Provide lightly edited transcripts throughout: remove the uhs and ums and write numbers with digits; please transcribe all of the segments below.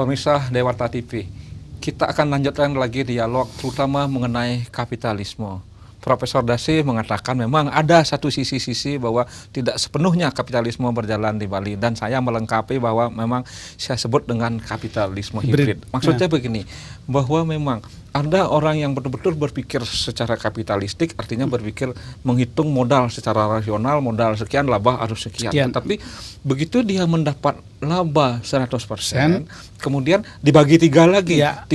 Pemirsa Dewata TV, kita akan lanjutkan lagi dialog terutama mengenai kapitalisme. Profesor Dasi mengatakan memang ada satu sisi-sisi bahwa tidak sepenuhnya kapitalisme berjalan di Bali, dan saya melengkapi bahwa memang saya sebut dengan kapitalisme hibrid. Maksudnya begini, bahwa memang ada orang yang betul-betul berpikir secara kapitalistik, artinya berpikir menghitung modal secara rasional, modal sekian, laba harus sekian. Tapi begitu dia mendapat laba 100%, kemudian dibagi tiga lagi, 30%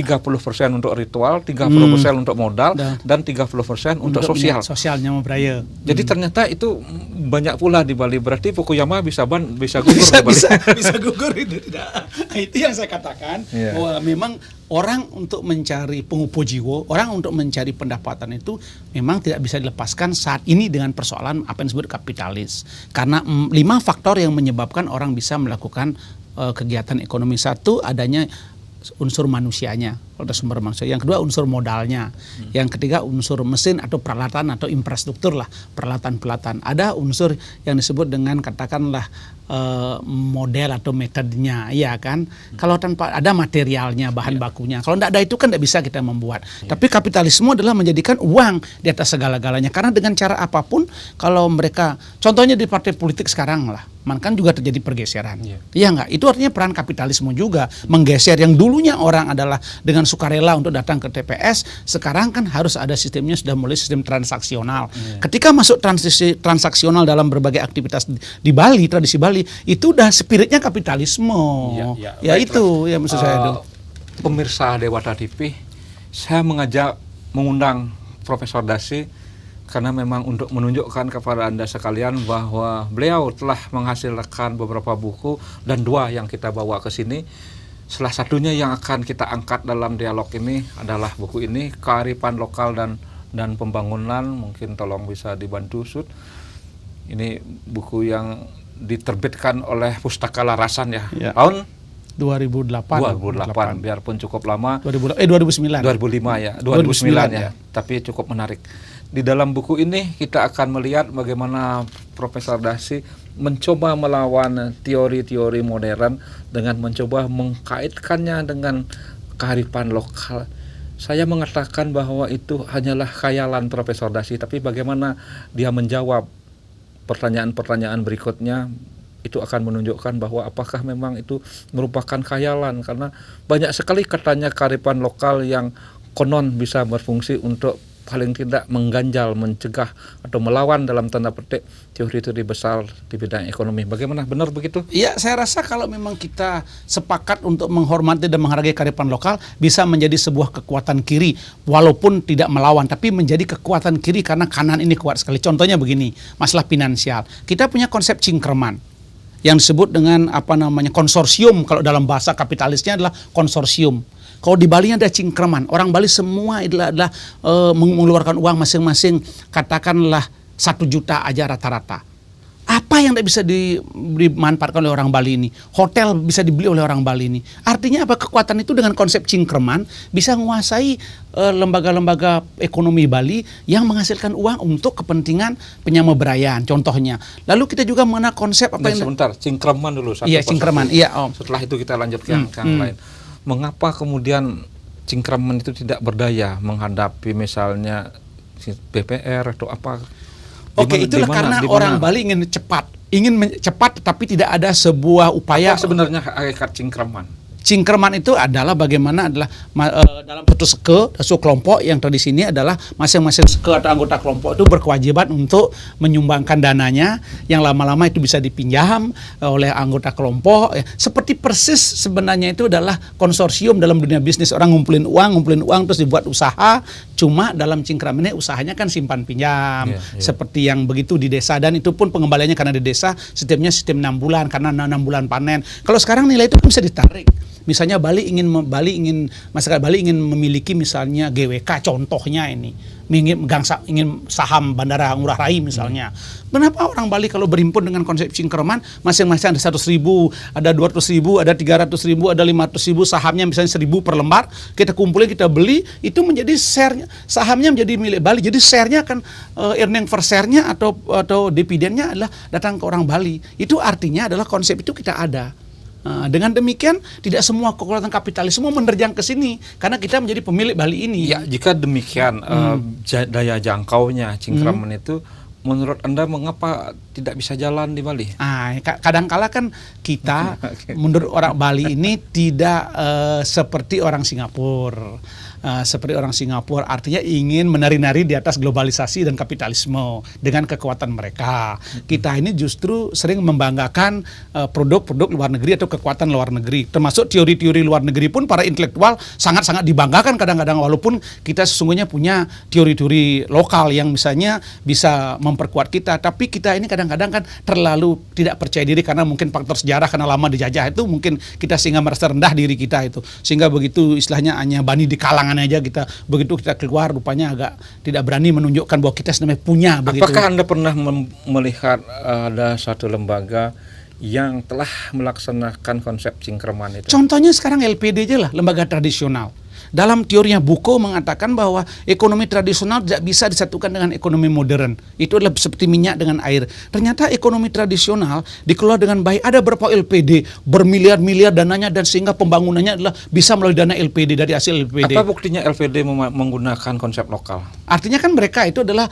untuk ritual, 30% untuk modal, dan 30% untuk sosial. Sosialnya memberaya. Jadi ternyata itu banyak pula di Bali. Berarti Fukuyama bisa gugur di Bali. Bisa gugur itu tidak. Itu yang saya katakan, bahwa memang orang untuk mencari pengupo jiwa, orang untuk mencari pendapatan itu memang tidak bisa dilepaskan saat ini dengan persoalan apa yang disebut kapitalis. Karena 5 faktor yang menyebabkan orang bisa melakukan kegiatan ekonomi. Satu, adanya unsur manusianya, atau sumber manusia. Yang kedua, unsur modalnya. Yang ketiga, unsur mesin atau peralatan atau infrastruktur lah, peralatan-peralatan. Ada unsur yang disebut dengan katakanlah model atau metodenya, ya kan? Kalau tanpa ada materialnya, bahan bakunya. Kalau tidak ada itu kan tidak bisa kita membuat. Tapi kapitalisme adalah menjadikan uang di atas segala-galanya. Karena dengan cara apapun, kalau mereka, contohnya di partai politik sekarang lah, kan juga terjadi pergeseran. Iya nggak? Itu artinya peran kapitalisme juga menggeser yang dulunya orang adalah dengan sukarela untuk datang ke TPS, sekarang kan harus ada sistemnya, sudah mulai sistem transaksional. Ketika masuk transisi transaksional dalam berbagai aktivitas di Bali, tradisi Bali, itu udah spiritnya kapitalisme. Itu yang maksud saya itu. Pemirsa Dewata TV, saya mengundang Profesor Dasi karena memang untuk menunjukkan kepada Anda sekalian bahwa beliau telah menghasilkan beberapa buku, dan 2 yang kita bawa ke sini. Salah satunya yang akan kita angkat dalam dialog ini adalah buku ini, Kearifan Lokal dan Pembangunan. Mungkin tolong bisa dibantu, Sud. Ini buku yang diterbitkan oleh Pustaka Larasan tahun 2008, biarpun cukup lama. 2009 ya, tapi cukup menarik. Di dalam buku ini kita akan melihat bagaimana Profesor Dasi mencoba melawan teori-teori modern dengan mencoba mengkaitkannya dengan kearifan lokal. Saya mengatakan bahwa itu hanyalah khayalan Profesor Dasi, tapi bagaimana dia menjawab pertanyaan-pertanyaan berikutnya itu akan menunjukkan bahwa apakah memang itu merupakan khayalan, karena banyak sekali katanya kearifan lokal yang konon bisa berfungsi untuk paling tidak mengganjal, mencegah atau melawan dalam tanda petik teori-teori besar di bidang ekonomi. Bagaimana, benar begitu? Iya, saya rasa kalau memang kita sepakat untuk menghormati dan menghargai kearifan lokal, bisa menjadi sebuah kekuatan kiri, walaupun tidak melawan, tapi menjadi kekuatan kiri karena kanan ini kuat sekali. Contohnya begini, masalah finansial. Kita punya konsep cingkraman yang disebut dengan konsorsium. Kalau dalam bahasa kapitalisnya adalah konsorsium. Kalau di Bali ada cingkraman, orang Bali semua adalah mengeluarkan uang masing-masing, katakanlah 1 juta aja rata-rata. Apa yang tidak bisa dimanfaatkan oleh orang Bali ini? Hotel bisa dibeli oleh orang Bali ini. Artinya apa? Kekuatan itu dengan konsep cingkraman bisa menguasai lembaga-lembaga ekonomi Bali yang menghasilkan uang untuk kepentingan penyamebrayaan, contohnya. Lalu kita juga mengenal konsep apa yang... Sebentar, cingkraman dulu. Iya, cingkraman. Iya, Om. Setelah itu kita lanjut ke yang lain. Mengapa kemudian cingkraman itu tidak berdaya menghadapi misalnya BPR atau apa? Itulah karena orang Bali ingin cepat, tapi tidak ada sebuah upaya. Apa sebenarnya hakikat cingkraman? Cingkraman itu adalah bagaimana dalam suatu kelompok yang tradisi ini adalah masing-masing seke atau anggota kelompok itu berkewajiban untuk menyumbangkan dananya, yang lama-lama itu bisa dipinjam oleh anggota kelompok. Seperti persis sebenarnya itu adalah konsorsium dalam dunia bisnis. Orang ngumpulin uang terus dibuat usaha. Cuma dalam cingkraman ini usahanya kan simpan pinjam. Seperti yang begitu di desa, dan itu pun pengembaliannya karena di desa sistemnya sistem 6 bulan karena 6 bulan panen. Kalau sekarang nilai itu kan bisa ditarik. Misalnya masyarakat Bali ingin memiliki misalnya GWK, contohnya ini, ingin saham Bandara Ngurah Rai misalnya. Kenapa orang Bali kalau berhimpun dengan konsep cingkraman, masing-masing ada 100.000, ada 200.000, ada 300.000, ada 500.000, sahamnya misalnya 1.000 per lembar, kita kumpulin, kita beli, itu menjadi share-nya, sahamnya menjadi milik Bali. Jadi share-nya akan earning per share-nya atau dividennya adalah datang ke orang Bali. Itu artinya adalah konsep itu kita ada. Dengan demikian tidak semua kekuatan kapitalisme menerjang ke sini karena kita menjadi pemilik Bali ini. Ya, jika demikian daya jangkaunya Cingkraman itu, menurut Anda mengapa tidak bisa jalan di Bali? Kadangkala kan kita menurut orang Bali ini tidak seperti orang Singapura. Seperti orang Singapura, artinya ingin menari-nari di atas globalisasi dan kapitalisme dengan kekuatan mereka. Kita ini justru sering membanggakan produk-produk luar negeri atau kekuatan luar negeri. Termasuk teori-teori luar negeri pun para intelektual sangat-sangat dibanggakan kadang-kadang, walaupun kita sesungguhnya punya teori-teori lokal yang misalnya bisa memperkuat kita. Tapi kita ini kadang-kadang kan terlalu tidak percaya diri karena mungkin faktor sejarah, karena lama dijajah itu mungkin kita sehingga merasa rendah diri kita itu. Sehingga begitu istilahnya hanya bani di kalangan aja kita, begitu kita keluar rupanya agak tidak berani menunjukkan bahwa kita sebenarnya punya begitu. Apakah Anda pernah melihat ada suatu lembaga yang telah melaksanakan konsep Cingkraman itu? Contohnya sekarang LPD aja lah, lembaga tradisional. Dalam teorinya Buko mengatakan bahwa ekonomi tradisional tidak bisa disatukan dengan ekonomi modern. Itu adalah seperti minyak dengan air. Ternyata ekonomi tradisional dikelola dengan baik. Ada berapa LPD, bermiliar-miliar dananya, dan sehingga pembangunannya adalah bisa melalui dana LPD, dari hasil LPD. Apa buktinya LPD menggunakan konsep lokal? Artinya kan mereka itu adalah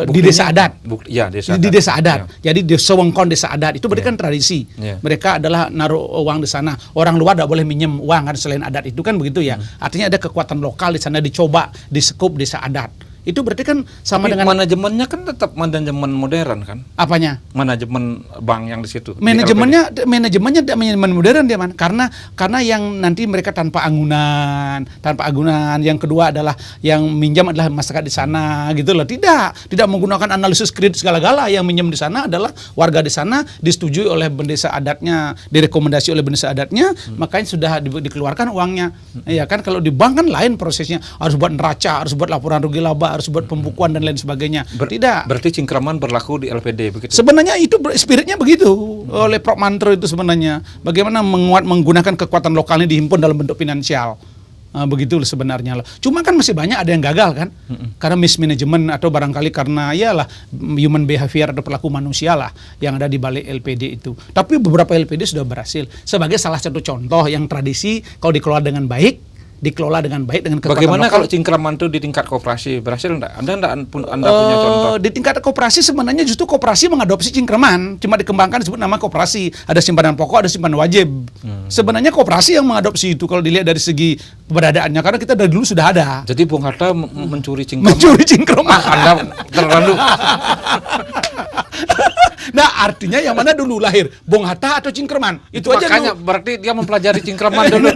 di desa adat. Di desa adat. Ya. Jadi di sewengkon desa adat itu berarti kan tradisi. Mereka adalah naruh uang di sana. Orang luar tidak boleh minjem uang kan selain adat itu kan begitu ya. Artinya ada kekuatan lokal di sana, dicoba di skup desa adat. Itu berarti kan sama dengan manajemennya kan tetap manajemen modern kan? Apanya? Manajemen bank yang di situ. Manajemennya manajemen modern dia, karena yang nanti mereka tanpa angunan. Yang kedua adalah yang minjam adalah masyarakat di sana gitu loh. Tidak menggunakan analisis kredit segala-gala. Yang minjam di sana adalah warga di sana, disetujui oleh desa adatnya, direkomendasi oleh desa adatnya, makanya sudah dikeluarkan uangnya. Ya kan, kalau di bank kan lain prosesnya, harus buat neraca, harus buat laporan rugi laba, harus buat pembukuan dan lain sebagainya. Tidak. Berarti Cingkraman berlaku di LPD begitu? Sebenarnya itu spiritnya begitu oleh Prof. Mantro itu sebenarnya. Bagaimana menggunakan kekuatan lokalnya dihimpun dalam bentuk finansial. Begitu sebenarnya. Cuma kan masih banyak ada yang gagal kan. Karena mismanagement atau barangkali karena iyalah human behavior atau perilaku manusia lah yang ada di balik LPD itu. Tapi beberapa LPD sudah berhasil. Sebagai salah satu contoh yang tradisi kalau dikelola dengan baik dengan kekuatan bagaimana lokal. Kalau Cingkraman itu di tingkat koperasi berhasil enggak? Anda punya contoh? Di tingkat koperasi sebenarnya justru koperasi mengadopsi Cingkraman, cuma dikembangkan disebut nama koperasi. Ada simpanan pokok, ada simpanan wajib. Sebenarnya koperasi yang mengadopsi itu kalau dilihat dari segi keberadaannya, karena kita dari dulu sudah ada. Jadi Bung Hatta mencuri Cingkraman. Mencuri Cingkraman. Anda terlalu. Nah, artinya yang mana dulu lahir, Bung Hatta atau Cingkraman? Itu aja makanya dulu. Berarti dia mempelajari Cingkraman dulu.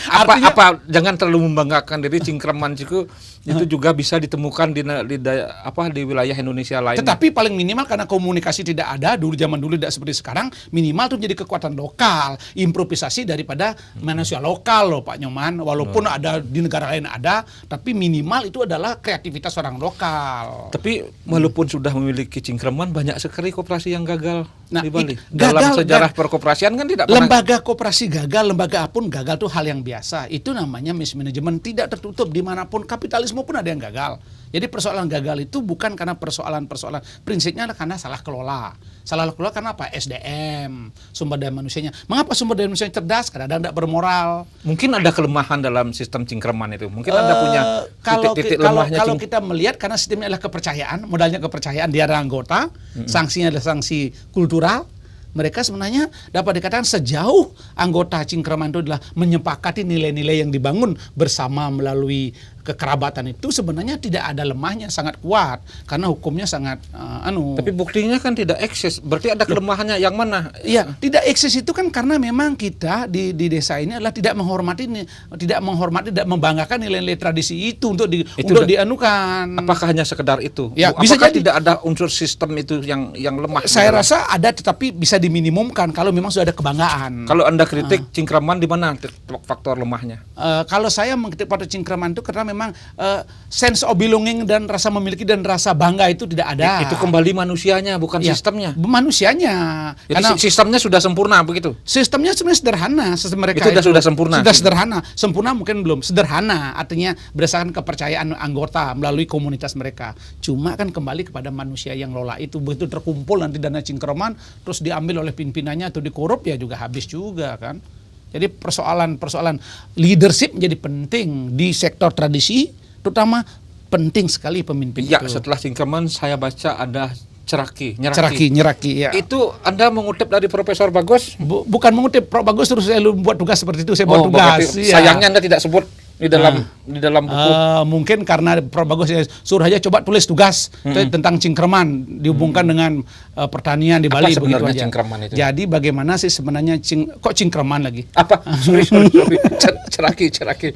Artinya, jangan terlalu membanggakan diri. Cingkraman itu juga bisa ditemukan di wilayah Indonesia lain. Tetapi paling minimal karena komunikasi tidak ada zaman dulu tidak seperti sekarang, minimal itu jadi kekuatan lokal, improvisasi daripada manusia lokal loh Pak Nyoman. Walaupun ada di negara lain ada, tapi minimal itu adalah kreativitas orang lokal. Tapi walaupun sudah memiliki Cingkraman, banyak sekali koperasi yang gagal di Bali. Dalam sejarah perkoperasian kan tidak pernah. Lembaga koperasi gagal, lembaga apapun gagal itu hal yang biasa. Itu namanya mismanagement, tidak tertutup dimanapun. Kapitalisme pun ada yang gagal. Jadi persoalan gagal itu bukan karena persoalan prinsipnya adalah karena salah kelola. Salah kelola karena apa? SDM, sumber daya manusianya. Mengapa sumber daya manusianya cerdas? Karena tidak bermoral. Mungkin ada kelemahan dalam sistem Cingkraman itu. Mungkin Anda punya titik-titik lemahnya. Kalau kita melihat karena sistemnya adalah kepercayaan, modalnya kepercayaan, dia adalah anggota, sanksinya adalah sanksi kultural. Mereka sebenarnya dapat dikatakan sejauh anggota Cingkraman itu adalah menyepakati nilai-nilai yang dibangun bersama melalui kekerabatan itu, sebenarnya tidak ada lemahnya, sangat kuat karena hukumnya sangat Tapi buktinya kan tidak eksis. Berarti ada kelemahannya yang mana? Iya, tidak eksis itu kan karena memang kita di desa ini adalah tidak menghormati, tidak membanggakan nilai-nilai tradisi itu untuk dianukan. Apakah hanya sekedar itu? Ya, bisa jadi tidak ada unsur sistem itu yang lemah. Saya rasa ada, tetapi bisa diminimumkan kalau memang sudah ada kebanggaan. Kalau Anda kritik Cingkraman, di mana faktor lemahnya? Kalau saya mengkritik pada Cingkraman itu karena memang sense of belonging dan rasa memiliki dan rasa bangga itu tidak ada. Itu kembali manusianya, bukan sistemnya. Manusianya. Jadi karena sistemnya sudah sempurna begitu. Sistemnya sebenarnya sederhana. Sistem mereka itu sudah sempurna. Sudah sederhana. Sempurna mungkin belum. Sederhana artinya berdasarkan kepercayaan anggota melalui komunitas mereka. Cuma kan kembali kepada manusia yang lola itu, begitu terkumpul nanti dana Cingkraman terus diambil diambil oleh pimpinannya atau dikorup ya juga habis juga kan. Jadi persoalan leadership menjadi penting di sektor tradisi, terutama penting sekali pemimpin Ya, itu. setelah Cingkraman saya baca ada Nyeraki. Nyeraki ya. Itu Anda mengutip dari Profesor Bagus? Bukan mengutip Prof Bagus terus saya buat tugas seperti itu, saya buat tugas. Ya. Sayangnya Anda tidak sebut di dalam buku. Mungkin karena Prof Bagus ya suruh aja coba tulis tugas tentang Cingkraman dihubungkan dengan pertanian di Bali. Apa sebenarnya begitu aja. Cingkraman itu? Jadi bagaimana sih sebenarnya kok Cingkraman lagi? Apa? Sorry. Ceraki.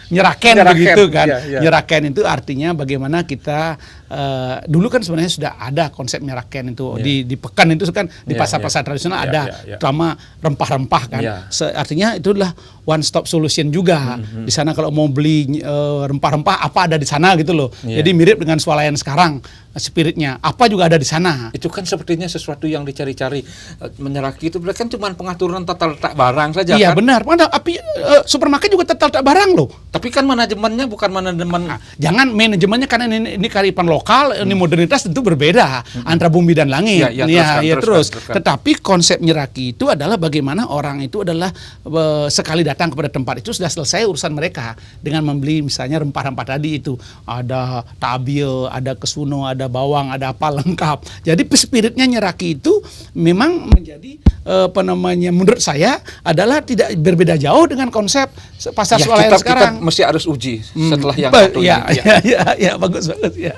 Nyeraken begitu kan. Ya. Nyeraken itu artinya bagaimana kita dulu kan sebenarnya sudah ada konsep nyeraken itu di pekan itu kan di pasar-pasar tradisional ada terutama rempah-rempah kan. Artinya itu adalah one stop solution juga. Di sana kalau mau beli rempah-rempah apa ada di sana gitu loh. Jadi mirip dengan swalayan sekarang spiritnya. Apa juga ada di sana. Itu kan sepertinya sesuatu yang dicari-cari. Menyeraki itu kan cuma pengaturan tata letak barang saja Iya kan. benar. Supermarket juga tata letak barang loh. Tapi kan manajemennya bukan manajemen. Jangan manajemennya karena ini kearifan lokal, ini modernitas tentu berbeda antara bumi dan langit. Terus. Tetapi konsep nyeraki itu adalah bagaimana orang itu adalah sekali datang kepada tempat itu sudah selesai urusan mereka dengan membeli misalnya rempah-rempah tadi itu. Ada tabil, ada kesuno, ada bawang, ada apa lengkap. Jadi spiritnya nyeraki itu memang menjadi menurut saya adalah tidak berbeda jauh dengan konsep pasar swalayan sekarang. Kita mesti harus uji setelah yang satu ini. Ya, bagus ya.